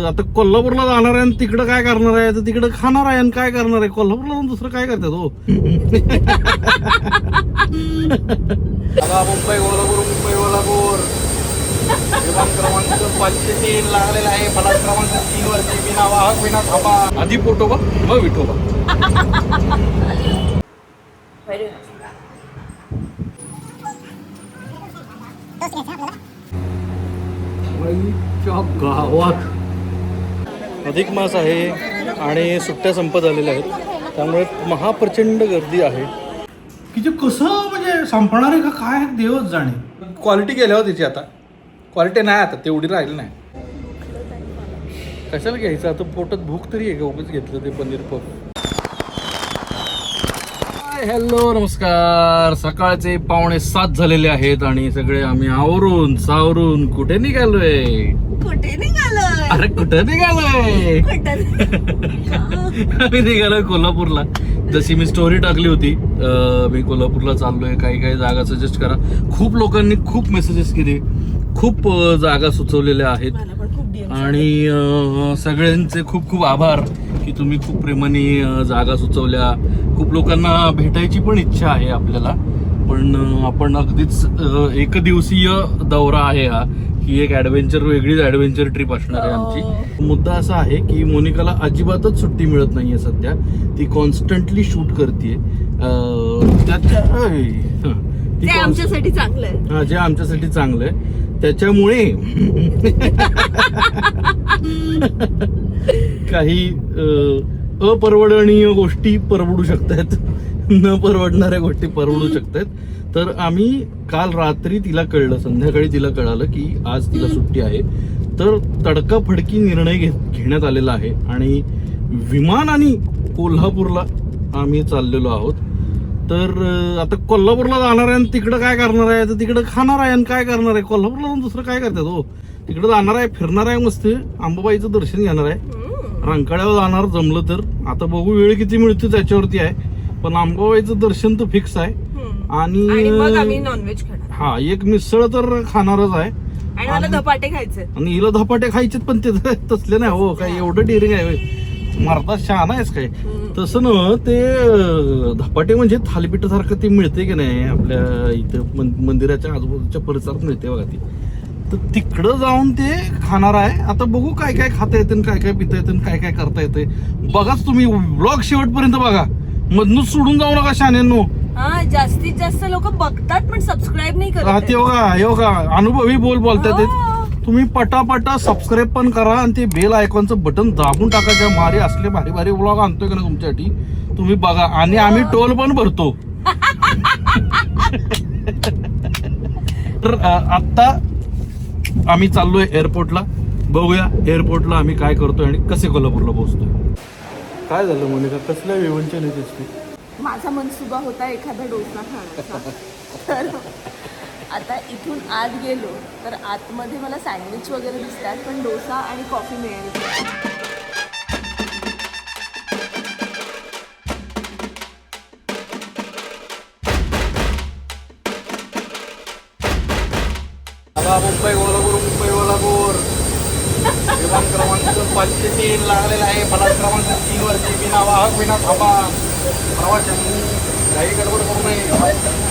आता कोल्हापूरला जाणार आहे आणि तिकडं काय करणार आहे, तर तिकडं खाणार आहे आणि काय करणार आहे. कोल्हापूरला जाऊन दुसरं काय करतात हो. मुंबई कोल्हापूर विमान क्रमांक 503 लागलेला आहे. फलाट क्रमांक 3 वरती विना वाहक विना थांबा. आधी पोटोबा मग विठोबा. गावात अधिक मास आहे आणि सुट्ट्या संपत आलेल्या आहेत, त्यामुळे महाप्रचंड गर्दी आहे. की जे कसं म्हणजे संपणार आहे का काय देवच जाणे. क्वालिटी गेल्यावर त्याची आता क्वालिटी नाही, आता तेवढी राहिली नाही. कशाला घ्यायचं आता, पोटात भूक तरी आहे का उगाच घेतलं ते पनीर पफ. हॅलो नमस्कार. सकाळचे 6:45 झालेले आहेत आणि सगळे आम्ही आवरून सावरून कुठे निघालोय. अरे कुठे निघालोय. आम्ही निघालोय कोल्हापूरला. जशी मी स्टोरी टाकली होती, मी कोल्हापूरला चाललोय, काही जागा सजेस्ट करा. खूप लोकांनी खूप मेसेजेस केले, खूप जागा सुचवलेल्या आहेत आणि सगळ्यांचे खूप खूप आभार की तुम्ही खूप प्रेमाने जागा सुचवल्या. खूप लोकांना भेटायची पण इच्छा आहे आपल्याला, पण आपण अगदीच एक दिवसीय दौरा आहे हा. ही एक वेगळीच ॲडव्हेंचर ट्रिप असणार आहे आमची. मुद्दा असा आहे की मोनिकाला अजिबातच सुट्टी मिळत नाहीये सध्या. ती कॉन्स्टंटली शूट करते. जे आमच्यासाठी चांगलं आहे. जे आमच्यासाठी चांगलं आहे त्याच्यामुळे काही अपरवडणीय गोष्टी परवडू शकतात, न परवडणाऱ्या गोष्टी परवडू शकतात. तर आम्ही काल रात्री तिला कळलं, संध्याकाळी तिला कळालं की आज तिला सुट्टी आहे. तर तडकाफडकी निर्णय घेण्यात आलेला आहे आणि विमानाने कोल्हापूरला आम्ही चाललेलो आहोत. तर आता कोल्हापूरला जाणार आहे आणि तिकडं काय करणार आहे, तर तिकडं खाणार आहे आणि काय करणार आहे. कोल्हापूरला जाऊन दुसरं काय करतात हो. तिकडं जाणार आहे, फिरणार आहे, मस्त अंबाबाईचं दर्शन घेणार आहे, रंकाळ्यावर जाणार जमलं तर. आता बघू वेळ किती मिळतो त्याच्यावरती आहे, पण अंबाबाईचं दर्शन तर फिक्स आहे. आणि मग आम्ही नॉनव्हेज खाणार. हा, एक मिसळ तर खाणारच आहे आणि मला धपाटे खायचे आणि हिला धपाटे खायचे, पण ते तसले नाही हो. काय एवढं डेअरिंग आहे मारता शहाणा आहेस काय. तसं ना, ते धपाटे म्हणजे थालीपीठासारखं ते मिळते की नाही आपल्या इथं मंदिराच्या आजूबाजूच्या परिसरात मिळते बघा ती. तर तिकडं जाऊन ते खाणार आहे. आता बघू काय काय खाता येते, काय काय पिता येते, काय काय करता येते. बघाच तुम्ही ब्लॉग शेवटपर्यंत बघा, मधनच सोडून जाऊ नका शाण्यांनो. हा, जास्तीत जास्त लोक बघतात पण सबस्क्राईब नाही करत. ते बघा अनुभवी बोलतात. तुम्ही पटापटा सबस्क्राईब पण करा आणि ते बेल आयकॉनचं बटन दाबून टाकायच्या. मारे असले भारी भारी व्लॉग आणतोय का ना तुमच्यासाठी, तुम्ही बघा. आणि आम्ही टोल पण भरतो. तर आता आम्ही चाललोय एअरपोर्टला. बघूया एअरपोर्टला आम्ही काय करतोय आणि कसे कोल्हापूरला पोहोचतोय. काय झालं मोनिका, कसल्या विवंचन आहे दिसते. माझा मनसुबा होता एखादा डोसा खाण्याचा. तर आता इथून आत गेलो तर आतमध्ये मला सँडविच वगैरे दिसतात, पण डोसा आणि कॉफी मिळेल. मुंबई कोल्हापूर विमान क्रमांक 503 लागलेला आहे. फलाट क्रमांक 3 वरती विना वाहक विना थांबा. प्रवाशांनी काही गडबड करू नये.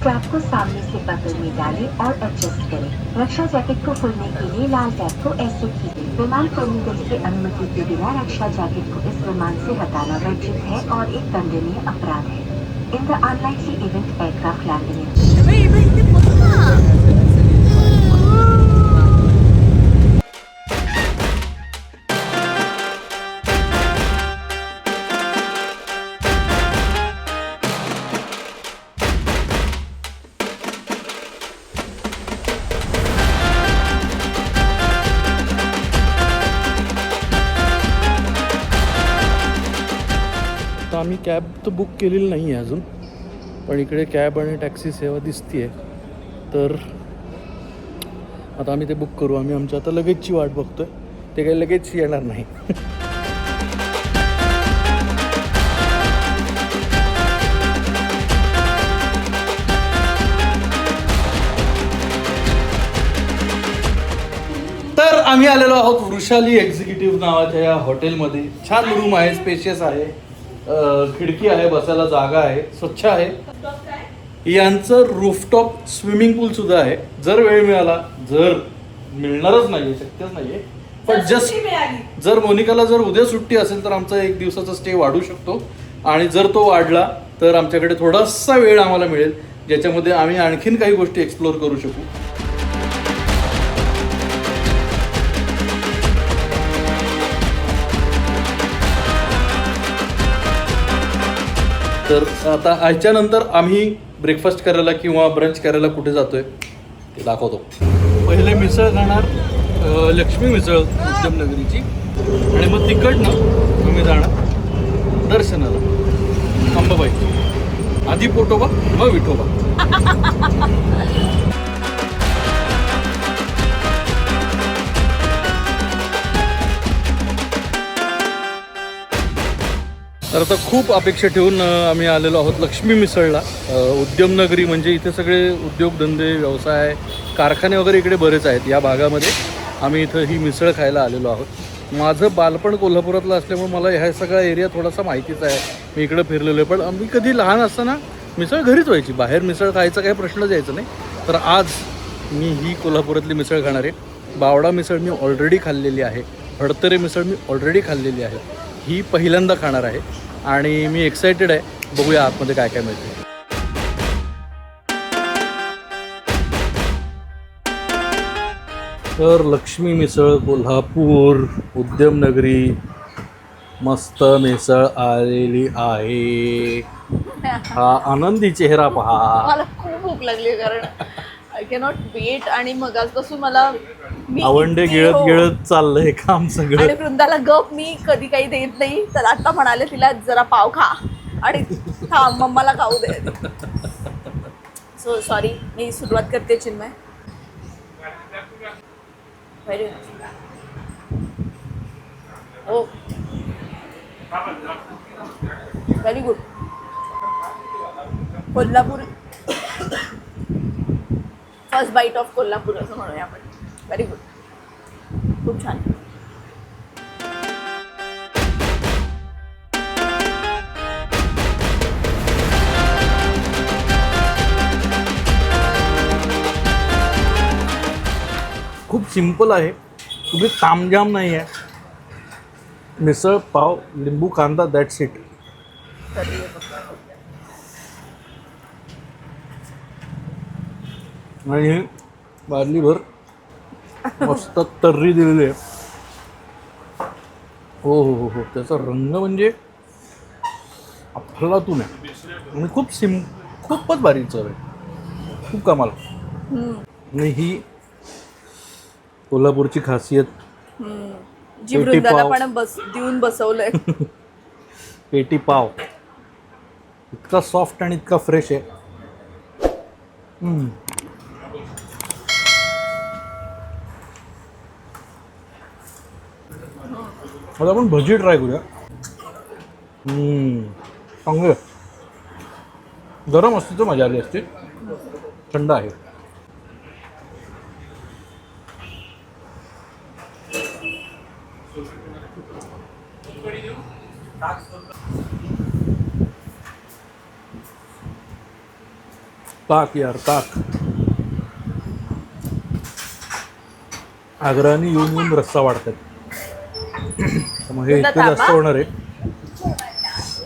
स्ट्रैप को सामने से बगल में डालें और एडजस्ट करें. रक्षा जैकेट को खोलने के लिए लाल टैप को ऐसे खींचें. विमान टर्मिनल से अनुमति के बिना रक्षा जैकेट को इस विमान से हटाना वर्जित है और एक दंडनीय अपराध है. In the unlikely event aircraft landing. आता आम्ही कॅब तर बुक केलेली नाही आहे अजून, पण इकडे कॅब आणि टॅक्सी सेवा दिसते आहे. तर आता आम्ही ते बुक करू. आम्ही आमच्या आता लगेचची वाट बघतोय, ते काही लगेच येणार नाही. आम्ही आलेलो आहोत वृषाली एक्झिक्युटिव्ह नावाच्या या हॉटेलमध्ये. छान रूम आहे, स्पेशियस आहे, खिडकी आहे, बसायला जागा आहे, स्वच्छ आहे. यांचं रूफटॉप स्विमिंग पूल सुद्धा आहे. जर वेळ मिळाला, जर मिळणारच नाहीये, शक्यच नाहीये, पण जस्ट जर मोनिकाला जर उद्या सुट्टी असेल तर आमचा 1 दिवसाचा स्टे वाढू शकतो. आणि जर तो वाढला तर आमच्याकडे थोडासा वेळ आम्हाला मिळेल, ज्याच्यामध्ये आम्ही आणखीन काही गोष्टी एक्सप्लोर करू शकू. तर आता ह्याच्यानंतर आम्ही ब्रेकफास्ट करायला किंवा ब्रंच करायला कुठे जातोय ते दाखवतो. पहिले मिसळ खाणार, लक्ष्मी मिसळ उद्यमनगरीची, आणि मग तिकडनं आम्ही जाणार दर्शनाला अंबाबाई. आधी पोटोबा मग विठोबा. तर आता खूप अपेक्षा ठेवून आम्ही आलेलो आहोत लक्ष्मी मिसळला. उद्यमनगरी म्हणजे इथे सगळे उद्योगधंदे, व्यवसाय, कारखाने वगैरे इकडे बरेच आहेत या भागामध्ये. आम्ही इथं ही मिसळ खायला आलेलो आहोत. माझं बालपण कोल्हापुरातलं असल्यामुळे मला ह्या सगळा एरिया थोडासा माहितीच आहे. मी इकडं फिरलेलो आहे, पण आम्ही कधी लहान असताना मिसळ घरीच व्हायची, बाहेर मिसळ खायचा काही प्रश्नच यायचा नाही. तर आज मी ही कोल्हापुरातली मिसळ खाणार आहे. बावडा मिसळ मी ऑलरेडी खाल्लेली आहे, हडतरे मिसळ मी ऑलरेडी खाल्लेली आहे. ही पहिल्यांदा खाणार आहे आणि मी एक्सायटेड आहे. बघूया आतमध्ये काय काय मिळते. तर लक्ष्मी मिसळ कोल्हापूर उद्यमनगरी, मस्त मिसळ आलेली आहे. हा आनंदी चेहरा पहा. मला खूप भूक लागली कारण आय कॅनॉट वेट. आणि मग आजपासून मला आवंडे गिळत गिळत चाललंय काम सगळं. आणि वृंदाला गप मी कधी काही देत नाही, तर आता म्हणाले तिला जरा पाव खा आणि खा, मम्माला खाऊ दे. सो सॉरी, मी सुरुवात करते Chinmay. Very oh very good. Kolhapur first bite of Kolhapur असं म्हणूया आपण. व्हेरी गुड, खूप छान. खूप सिंपल आहे, तुम्ही तामजाम नाही आहे. मिसळ, पाव, लिंबू, कांदा, दॅट्स इट. आणि हे बादलीभर मस्त तर्री दिलेली आहे. हो हो हो हो, त्याचा रंग म्हणजे अफलातून आहे आणि खूपच भारी चव आहे, खूप कमाल. आणि ही कोल्हापूरची खासियत, जी वृंदाला पण देऊन बसवलंय. पेटी पाव इतका सॉफ्ट आणि इतका फ्रेश आहे. आता आपण भजी ट्राय करूया. चांगलं गरम असते तर मजा आली असते, थंड आहे. ताक यार, ताक. आग्रहाने येऊन येऊन रस्सा वाढतात, मग हे इतकं जास्त होणार आहे,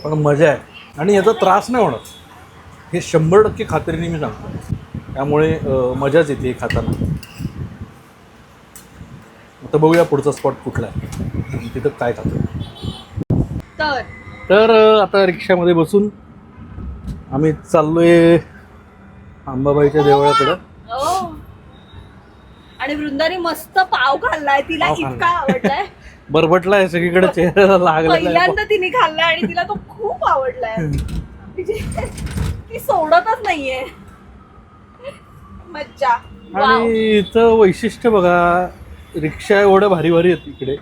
पण मजा आहे आणि याचा त्रास नाही होणार. हे 100% खात्रीने मी सांगतो. त्यामुळे मजाच येते खाताना. आता बघूया पुढचा स्पॉट कुठला आहे, तिथं काय खातो. तर आता रिक्षामध्ये बसून आम्ही चाललोय अंबाबाईच्या देवळाकडं. आणि वृंदाने मस्त पाव खाल्लाय, तिला इतका आवडलाय, बरबटलाय सगळीकडे, चेहऱ्याला लागला. पहिल्यांदा तिने खाल्लाय आणि तिला तो खूप आवडलाय. ती सोडतच नाहीये. मज्जा. आणि इथं वैशिष्ट्य बघा, रिक्षा एवढ्या भारी भारी आहेत इकडे.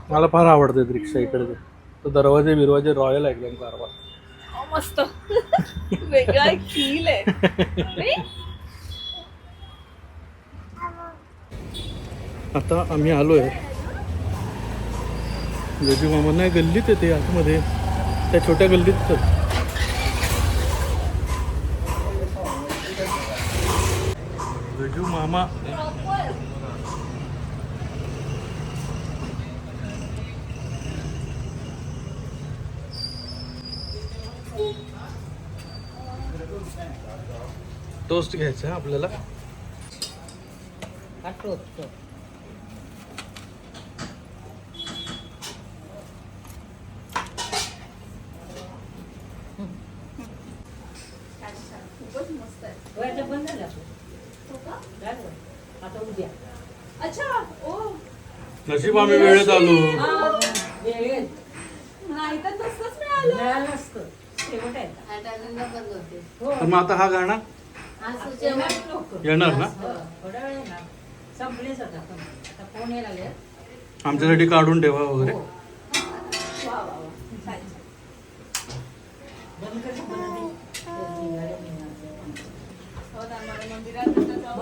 मला फार आवडतात रिक्षा इकडे. तर दरवाजे बिरवाजे रॉयल आहे एकदम कारवा. मस्त वेगळा एक फील आहे. आता आम्ही आलो आहे गजू मामा नाही गल्लीत येते आतमध्ये त्या छोट्या गल्लीत. गजू मामा टोस्ट घ्यायचा आहे आपल्याला. खूपच मस्त आहे. आता उद्या अच्छा ओ नशीब आम्ही वेळेत आलो. वेळेत नाही तर नसतंच मिळालं. मिळालं असतं शेवट आहे हो तर मग आता हा गाणं येणार लोक येणार ना थोड्या वेळ येणार संपलेच आता पण आता फोन यायला लागले आमच्यासाठी काढून ठेवा वगैरे. हो. वा वा वा. छान, छान. बंद कर हो, दानवाडा मंदिरात नंतर जाऊ.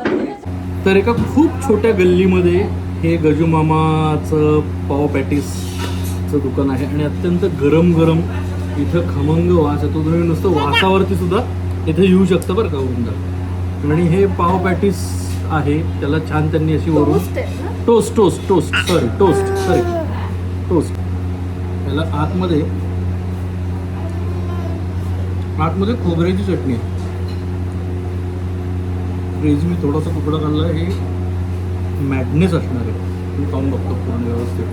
तर एका खूप छोट्या गल्लीमध्ये हे गजू मामाचं पाव पॅटीसचं दुकान आहे आणि अत्यंत गरम गरम इथं खमंग वास येतो. तुम्ही नुसतं वासावरती सुद्धा इथे येऊ शकता बरं का वृंदा. आणि हे पाव पॅटीस आहे त्याला छान त्यांनी अशी वरून टोस्ट आहे ना? टोस्ट याला आतमध्ये खोबऱ्याची चटणी आहे. क्रेझी मी थोडासा तुकडा खाल्ला. हे मॅडनेस असणार आहे. मी खाऊन बघतो पूर्ण व्यवस्थित.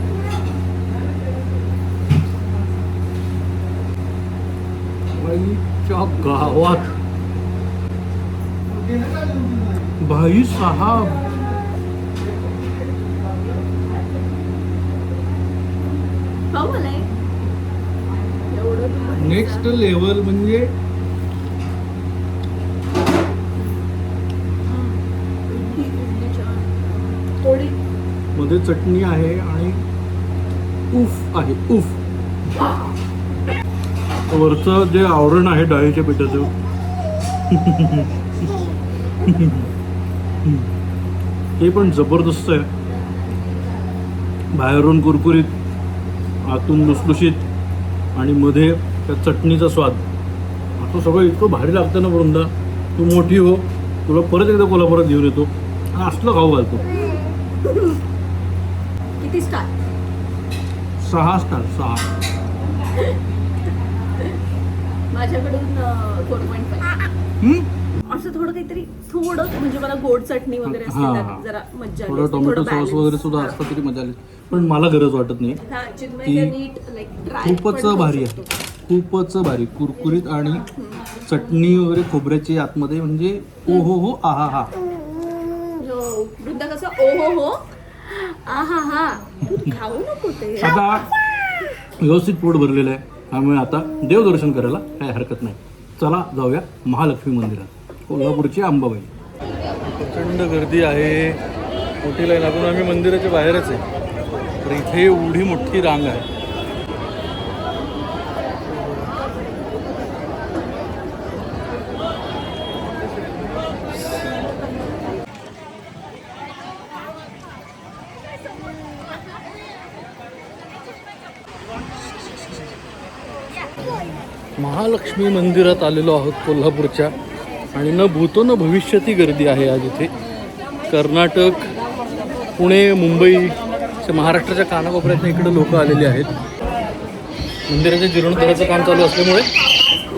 बाईच्या गावात भाई साहेब खाऊ मला एक. एवढं तुम्हाला नेक्स्ट लेवल म्हणजे थोडी मध्ये चटणी आहे आणि उफ आहे उफ. वरचं जे आवरण आहे डाळीच्या पिठाचं ते पण जबरदस्त आहे. बाहेरून कुरकुरीत आतून लुसलुशीत आणि मध्ये त्या चटणीचा स्वाद. असं सगळं इतकं भारी लागतं ना वृंदा. तू मोठी हो तुला परत एकदा कोल्हापुरात घेऊन येतो आणि असलं खाऊ घालतो. किती स्टार? 6 स्टार 6. माझ्याकडून 4.5. असं थोडं काहीतरी थोडं म्हणजे मला गोड चटणी वगैरे असते हा, त्यात हा. जरा मज्जा आली थोडं असती, टोमॅटो थोडं सॉस balance. वगैरे सुद्धा हा. असतं तरी मजा आली. पण मला गरज वाटत नाही. हा, चिन्मय ती ते नीट like dry खूपच पण भारी खाऊ आहे. खूपच भारी कुरकुरीत आणि चटणी वगैरे खोबऱ्याची आतमध्ये म्हणजे ओ हो आहा हा. शकतो. हो, वृंदा कसं ओ हो आहा हा तू खाऊ नको ते. आता व्यवस्थित पोट भरलेलं आहे त्यामुळे आता देवदर्शन करायला काही हरकत नाही. चला जाऊया महालक्ष्मी मंदिरात. कोल्हापूरची अंबाबाई. प्रचंड गर्दी आहे. मोठी लाईन. अजून आम्ही मंदिराच्या बाहेरच आहे. तर इथे एवढी मोठी रांग आहे. महालक्ष्मी मंदिरात आलेलो आहोत कोल्हापूरच्या. आणि न भूतो न भविष्यती गर्दी आहे आज इथे. कर्नाटक, पुणे, मुंबई अशा महाराष्ट्राच्या कानाकोपऱ्यातनं इकडे लोक आलेली आहेत. मंदिराच्या जीर्णोद्धाराचं काम चालू असल्यामुळे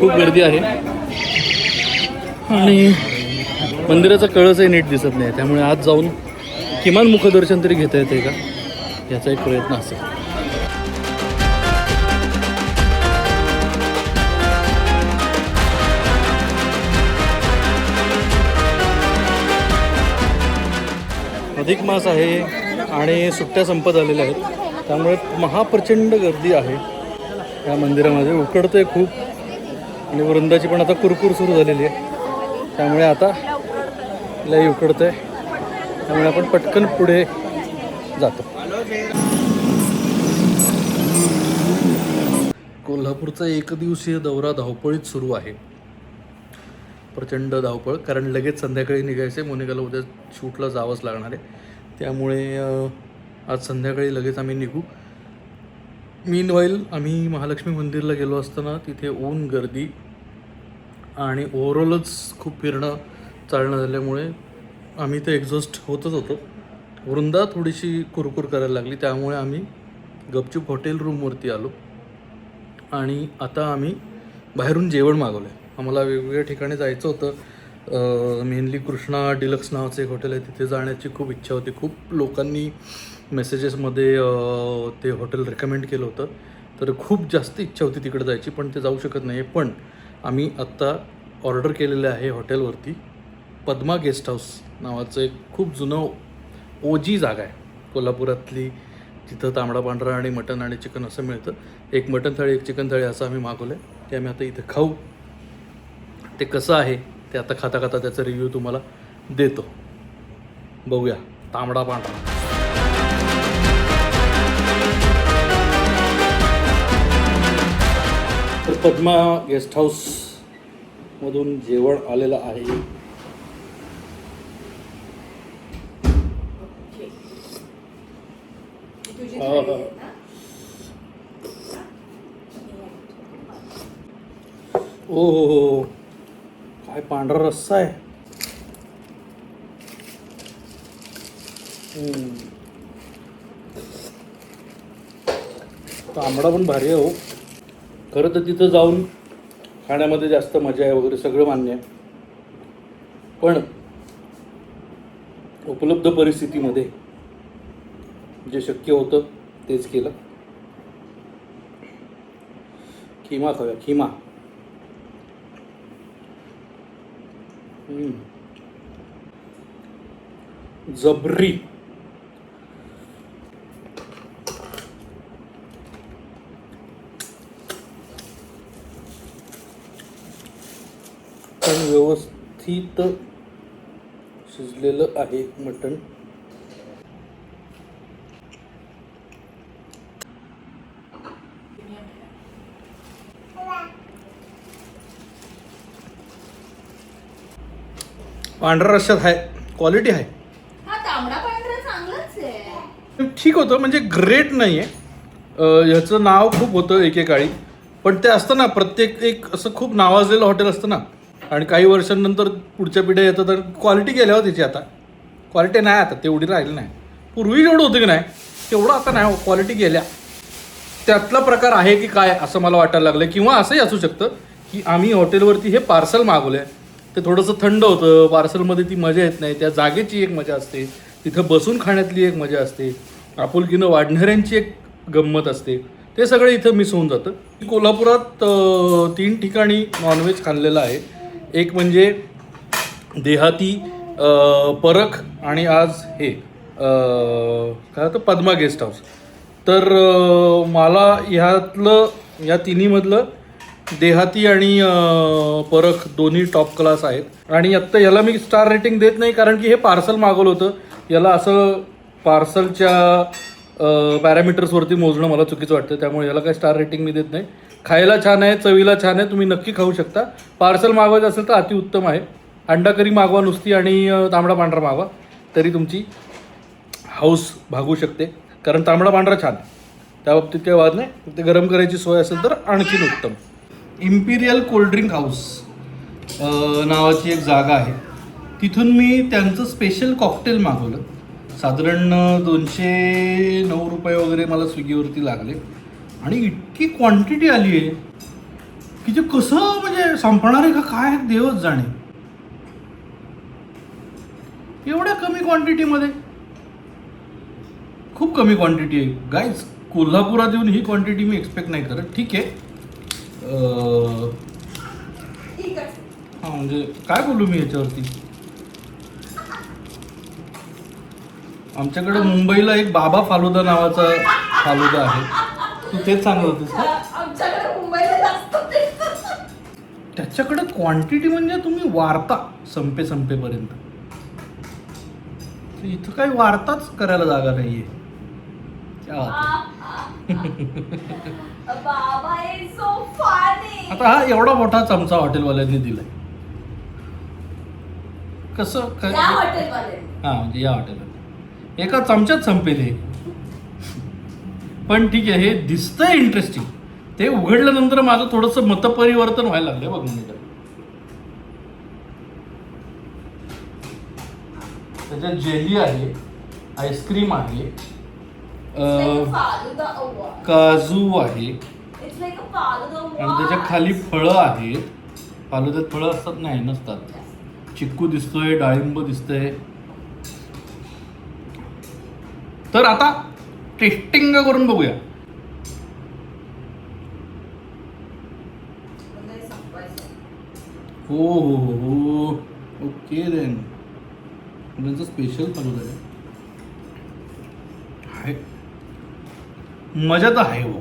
खूप गर्दी आहे आणि मंदिराचा कळसही नीट दिसत नाही. त्यामुळे आज जाऊन किमान मुखदर्शन तरी घेता येते का याचा एक प्रयत्न असेल. अधिक मास आहे आणि सुट्ट्या संपत आलेल्या आहेत त्यामुळे महाप्रचंड गर्दी आहे या मंदिरामध्ये. उकडतंय खूप आणि वृंदाची पण आता कुरकुर सुरू झालेली आहे त्यामुळे आता लई उकडतंय. त्यामुळे आपण पटकन पुढे जातो. कोल्हापूरचा एकदिवसीय दौरा धावपळीत सुरू आहे. प्रचंड धावपळ कारण लगेच संध्याकाळी निघायचे. मोनिकाला उद्या शूटला जावंच लागणार आहे. त्यामुळे आज संध्याकाळी लगेच आम्ही निघू. मीनवाईल आम्ही महालक्ष्मी मंदिरला गेलो असताना तिथे ऊन, गर्दी आणि ओव्हरऑलच खूप फिरणं चालणं झाल्यामुळे आम्ही ते एक्झॉस्ट होतच होतो. वृंदा थोडीशी कुरकुर करायला लागली, त्यामुळे आम्ही गपचूप हॉटेल रूमवरती आलो आणि आता आम्ही बाहेरून जेवण मागवलं आहे. आम्हाला वेगवेगळ्या ठिकाणी जायचं होतं. मेनली कृष्णा डिलक्स नावाचं एक हॉटेल आहे, तिथे जाण्याची खूप इच्छा होती. खूप लोकांनी मेसेजेसमध्ये ते हॉटेल रेकमेंड केलं होतं, तर खूप जास्त इच्छा होती तिकडे जायची, पण ते जाऊ शकत नाही. पण आम्ही आत्ता ऑर्डर केलेलं आहे हॉटेलवरती. पद्मा गेस्ट हाऊस नावाचं एक खूप जुनं ओजी जागा आहे कोल्हापुरातली, तिथं तांबडा पांढरा आणि मटण आणि चिकन असं मिळतं. एक मटण थाळी, एक चिकन थाळी असं आम्ही मागवलं आहे. ते आम्ही आता इथं खाऊ. ते कसं आहे ते आता खाता खाता त्याचा रिव्ह्यू तुम्हाला देतो. बघूया तांबडा पांढरा. तर पद्मा गेस्ट हाऊसमधून जेवण आलेलं आहे. ओ हो, काय पांढरा रस्सा आहे. तांबडा पण भारी आहे हो. खरं तर तिथं जाऊन खाण्यामध्ये जास्त मजा आहे वगैरे सगळं मान्य आहे, पण उपलब्ध परिस्थितीमध्ये जे शक्य होतं तेच केलं. खिमा खाऊया, खिमा. जबरी. पण व्यवस्थित शिजलेलं आहे मटण. पांढरा रस्स्यात आहे, क्वालिटी आहे. हा तांबडा पांढरा चांगलाच आहे. ठीक होतं, म्हणजे ग्रेट नाही आहे. ह्याचं नाव खूप होतं एकेकाळी, पण ते असतं ना प्रत्येक एक असं खूप नावाजलेलं हॉटेल असतं ना, आणि काही वर्षांनंतर पुढच्या पिढ्या येतं तर क्वालिटी गेल्यावर त्याची आता क्वालिटी नाही, आता तेवढी राहिली नाही. पूर्वी जेवढं होतं की नाही तेवढं आता नाही, क्वालिटी गेल्या. त्यातला प्रकार आहे की काय असं मला वाटायला लागलं. किंवा असंही असू शकतं की आम्ही हॉटेलवरती हे पार्सल मागवलं आहे, ते थोडंसं थंड होतं. पार्सलमध्ये ती मजा येत नाही, त्या जागेची एक मजा असते, तिथं बसून खाण्यातली एक मजा असते, आपुलकीनं वाढणाऱ्यांची एक गंमत असते. ते सगळं इथं मिस होऊन जातं. कोल्हापुरात 3 ठिकाणी नॉनव्हेज खाल्लेलं आहे. एक म्हणजे देहाती, परख आणि आज हे काय होतं पद्मा गेस्ट हाऊस. तर मला या तिन्हीमधलं देहाती आणि परख दोन्ही टॉप क्लास आहेत. आणि आत्ता याला मी स्टार रेटिंग देत नाही, कारण की हे पार्सल मागवलं होतं. याला असं पार्सलच्या पॅरामीटर्सवरती मोजणं मला चुकीचं वाटतं, त्यामुळे याला काही स्टार रेटिंग मी देत नाही. खायला छान आहे, चवीला छान आहे, तुम्ही नक्की खाऊ शकता. पार्सल मागवायचं असेल तर अतिउत्तम आहे. अंडा करी मागवा नुसती आणि तांबडा पांढरा मागवा, तरी तुमची हाऊस भागू शकते, कारण तांबडा पांढरा छान आहे, त्या बाबतीत काही वाद नाही. ते गरम करायची सोय असेल तर आणखीन उत्तम. इम्पिरियल कोल्ड्रिंक हाऊस नावाची एक जागा आहे, तिथून मी त्यांचं स्पेशल कॉकटेल मागवलं. साधारण 209 रुपये वगैरे मला स्विगीवरती लागले. आणि इतकी क्वांटिटी आली आहे की ते कसं म्हणजे संपणार आहे का काय देवच जाणे. एवढ्या कमी क्वांटिटीमध्ये, खूप कमी क्वांटिटी आहे गाईज. कोल्हापुरात येऊन ही क्वांटिटी मी एक्सपेक्ट नाही करत. ठीक आहे, हां म्हणजे काय बोलू मी याच्यावरती. आमच्याकडे मुंबईला एक बाबा फालुदा नावाचा फालुदा आहे, तू तेच सांगत होतीस का? आमच्याकडे मुंबईला जास्त त्याच्याकडे क्वांटिटी म्हणजे तुम्ही वारता संपेपर्यंत. इथं काही वारताच करायला जागा नाहीये. आता हा एवढा मोठा चमचा हॉटेलवाल्यांनी दिलाय, कसं काय? हॉटेलवाले हा म्हणजे या हॉटेलमध्ये एका चमच्यात संपेल हे. पण ठीक आहे, हे दिसतंय इंटरेस्टिंग. ते उघडल्यानंतर माझं थोडंसं मतपरिवर्तन व्हायला लागलंय बघ. म्हणजे त्याच्यात जेली आहे, आईस्क्रीम आहे, काजू आहे आणि त्याच्या खाली फळं आहेत. फालुद्यात फळं असतात नाही नसतात. चिक्कू दिसतोय, डाळिंब दिसतंय. तर आता टेस्टिंग करून बघूया. हो हो हो हो ओके देन. त्यांचं स्पेशल फालुदा आहे. मजा तर आहे हो.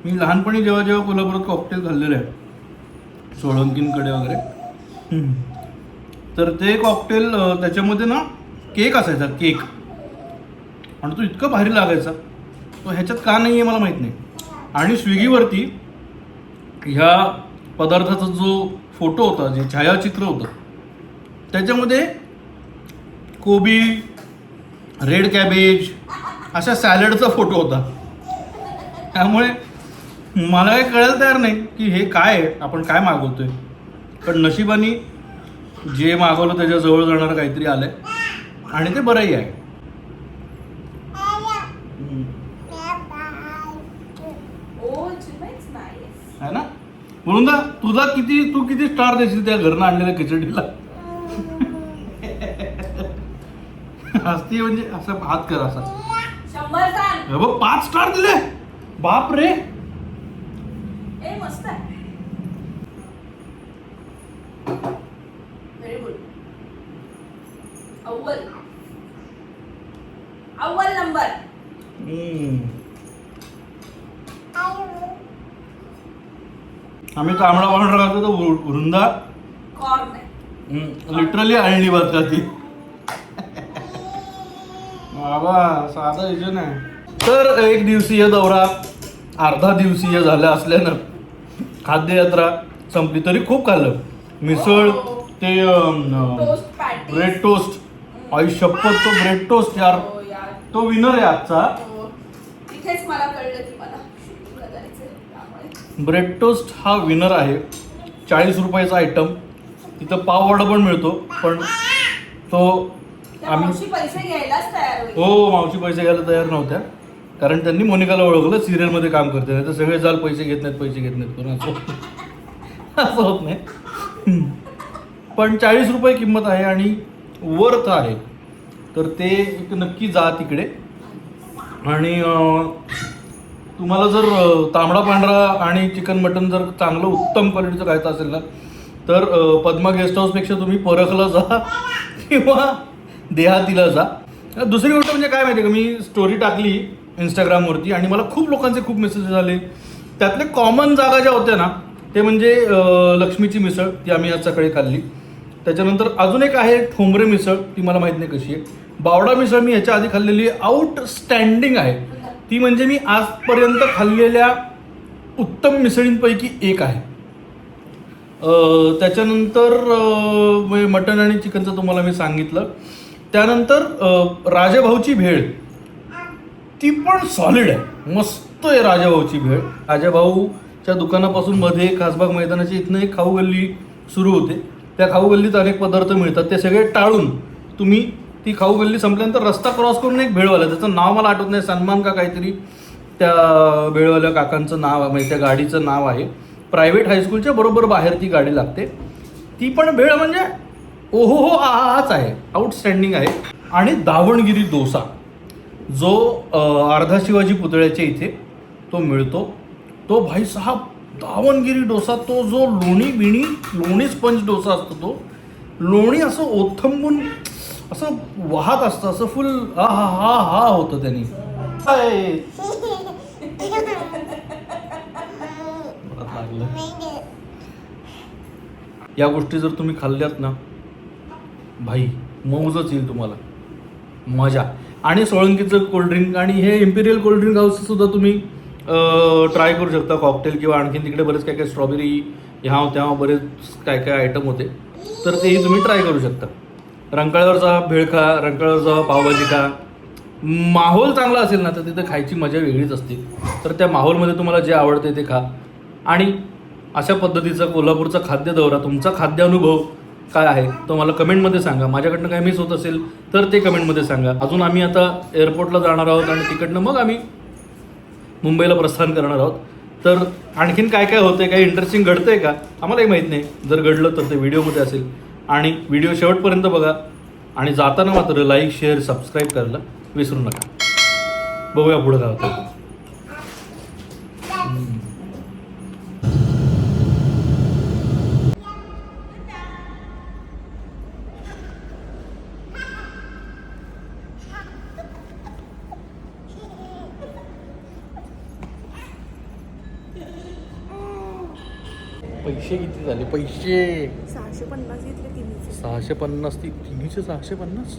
मी लहानपणी जेव्हा जेव्हा कोल्हापुरात कॉकटेल खाल्लेलं आहे सोळंकींकडे वगैरे, तर ते कॉकटेल त्याच्यामध्ये ना केक असायचा, केक, आणि तो इतका भारी लागायचा. तो ह्याच्यात का नाही आहे मला माहीत नाही. आणि स्विगीवरती ह्या पदार्थाचा जो फोटो होता, जे छायाचित्र होतं, त्याच्यामध्ये कोबी, रेड कॅबेज अशा सॅलडचा फोटो होता. त्यामुळे मला काही कळायला तयार नाही की हे काय आहे, आपण काय मागवतोय. पण नशिबाने जे मागवलं त्याच्या जवळ जाणारं काहीतरी आलंय आणि ते बरंही आहे. है ना? म्हणून ना तू किती स्टार देशील त्या घरनं आणलेल्या खिचडीला? हसती म्हणजे असं हात कर असा. 5 स्टार दिले. बाप रे. मस्त आहे. Very good. अव्वल नंबर. आम्ही तांबडा पांढरा खातो तर वृंदा कॉर्न आहे. लिटरली अळणी भात खाती. बाबा साधा विषय नाही. तर 1 दिवसीय दौरा अर्धा दिवसीय झाला असल्यानं खाद्ययात्रा संपली. तरी खूप खाल्लं. मिसळ, ते ब्रेड टोस्ट. आई शपथ, तो ब्रेड टोस्ट यार, तो विनर आहे आजचा. इथेच मला कळलं की मला शूटिंगला जायचंय, त्यामुळे ब्रेड टोस्ट हा विनर आहे. 40 रुपयाचा आयटम. तिथं पाववडा पण मिळतो, पण तो आम्ही पैसे घ्यायलाच तयार होईल. हो, मावशी पैसे घ्यायला तयार नव्हत्या, कारण त्यांनी मोनिकाला ओळखलं सिरियलमध्ये काम करते. नाही तर सगळे जाल पैसे घेत नाहीत पण असं होत नाही. पण 40 रुपये किंमत आहे आणि वर्थ आहे. तर ते एक नक्की जा तिकडे. आणि तुम्हाला जर तांबडा पांढरा आणि चिकन मटन जर चांगलं उत्तम क्वालिटीचं खायचं असेल ना, तर पद्मा गेस्ट हाऊसपेक्षा तुम्ही परखला जा किंवा देहातीला जा. दुसरी गोष्ट म्हणजे काय माहिती आहे का, मी स्टोरी टाकली इंस्टाग्रामवरती आणि मला खूप लोकांचे खूप मेसेजेस आले. त्यातले कॉमन जागा ज्या होत्या ना, ते म्हणजे लक्ष्मीची मिसळ, ती आम्ही आज सकाळी खाल्ली. त्याच्यानंतर अजून एक आहे ठोंबरे मिसळ, ती मला माहीत नाही कशी आहे. बावडा मिसळ मी ह्याच्या आधी खाल्लेली आहे, आउटस्टँडिंग आहे ती. म्हणजे मी आजपर्यंत खाल्लेल्या उत्तम मिसळींपैकी एक आहे. त्याच्यानंतर मटण आणि चिकनचं तुम्हाला मी सांगितलं. त्यानंतर राजाभाऊची भेळ, ती पण सॉलिड आहे, मस्त आहे राजाभाऊची भेळ. राजाभाऊच्या दुकानापासून मध्ये खासबाग मैदानाची इथनं एक खाऊ गल्ली सुरू होते. त्या खाऊ गल्लीत अनेक पदार्थ मिळतात. ते सगळे टाळून तुम्ही ती खाऊ गल्ली संपल्यानंतर रस्ता क्रॉस करून एक भेळवाला, त्याचं नाव मला आठवत नाही, सन्मान का काहीतरी त्या भेळवाल्या काकांचं नाव, म्हणजे त्या गाडीचं नाव आहे. प्रायव्हेट हायस्कूलच्या बरोबर बाहेर ती गाडी लागते. ती पण भेळ म्हणजे ओहो हो आहाच आहे, आउटस्टँडिंग आहे. आणि दावणगिरी डोसा, जो अर्धा शिवाजी पुतळ्याच्या इथे तो मिळतो. तो भाईसाहेब दावणगिरी डोसा, तो जो लोणी स्पंज डोसा असतो, तो लोणी असं ओथंबून असं वाहत असतं, असं फुल हा हा हा हा होतं त्यांनी. या गोष्टी जर तुम्ही खाल्ल्यात ना भाई, मौजच येईल तुम्हाला, मजा. आणि सोळंकीचं कोल्ड्रिंक आणि हे इम्पिरियल कोल्ड्रिंक हाऊस सुद्धा तुम्ही ट्राय करू शकता. कॉकटेल किंवा आणखीन तिकडे बरेच काय काय स्ट्रॉबेरी ह्या तेव्हा बरेच काय काय आयटम होते, तर तेही तुम्ही ट्राय करू शकता. रंकाळ्यावरचा भेळ खा, रंकाळ्यावरचा पावभाजी खा. माहोल चांगला असेल ना तर तिथं खायची मजा वेगळीच असते. तर त्या माहोलमध्ये तुम्हाला जे आवडते ते खा. आणि अशा पद्धतीचा कोल्हापूरचा खाद्य दौरा, तुमचा खाद्य अनुभव काय आहे तो मला कमेंटमध्ये सांगा. माझ्याकडनं काय मिस होत असेल तर ते कमेंटमध्ये सांगा. अजून आम्ही आता एअरपोर्टला जाणार आहोत आणि तिकडनं मग आम्ही मुंबईला प्रस्थान करणार आहोत. तर आणखीन काय काय होतंय, काही इंटरेस्टिंग घडतंय का आम्हालाही माहीत नाही. जर घडलं तर ते व्हिडिओमध्ये असेल. आणि व्हिडिओ शेवटपर्यंत बघा. आणि जाताना मात्र लाईक, शेअर, सबस्क्राईब करायला विसरू नका. बघूया पुढं काय होतं. पैसे किती झाले? पैसे 650 घेतले तिन्हीचे. 650. तिन्हीचे 650.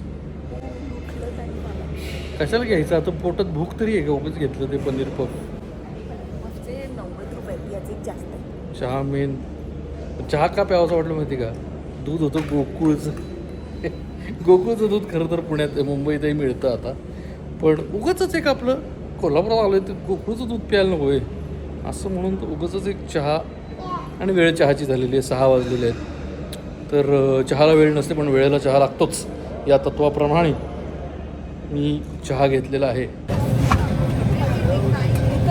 कशाला घ्यायचं आता? पोटात भूक तरी आहे का? उगाच घेतलं ते पनीर पफ. म्हणजे 90 रुपये याचे एक जास्त आहे. चहा मेन. चहा का प्यावं असं वाटलं माहिती का? दूध होतं गोकुळचं. गोकुळचं दूध खरं तर पुण्यात मुंबईतही मिळतं आता. पण उगाचच एक आपलं कोल्हापुरात आलं तर गोकुळचं दूध प्यायला नको आहे असं म्हणून उगाचच एक चहा. आणि वेळ चहाची झालेली आहे. 6 वाजलेले आहेत. तर चहाला वेळ नसते पण वेळेला चहा लागतोच या तत्वाप्रमाणे मी चहा घेतलेला आहे. तर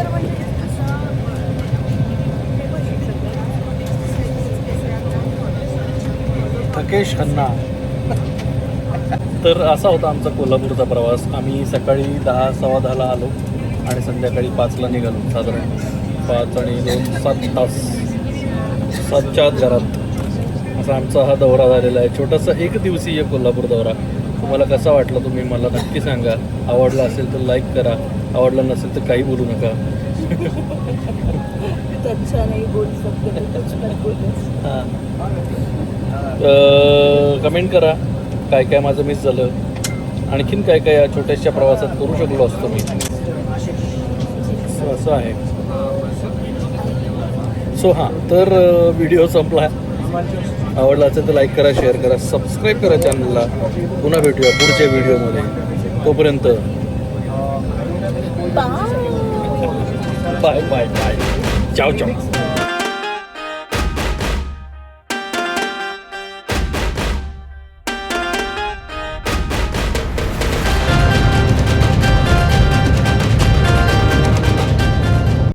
म्हणजे असं हे बनवू शकतो. थकेश खन्ना. तर असा होता आमचा कोल्हापूरचा प्रवास. आम्ही सकाळी 10, 10:15 आलो आणि संध्याकाळी 5ला निघालो. साधारण 5 आणि 2, 7 तास 7च्या आत घरात असा आमचा हा दौरा झालेला आहे. छोटासा 1 दिवसीय कोल्हापूर दौरा. तुम्हाला कसा वाटला तुम्ही मला नक्की सांगा. आवडला असेल तर लाईक करा, आवडला नसेल तर काही बोलू नका. त्याच्या नाही बोलू शकतो. हां, कमेंट करा काय काय माझं मिस झालं, आणखीन काय काय या छोट्याशा प्रवासात करू शकलो असतो मी. असं आहे. सो हां, तर व्हिडिओ संपला. आवडला असेल तर लाईक करा, शेअर करा, सबस्क्राईब करा चॅनलला. पुन्हा भेटूया पुढच्या व्हिडिओमध्ये. तोपर्यंत बाय बाय बाय. चाव चाव.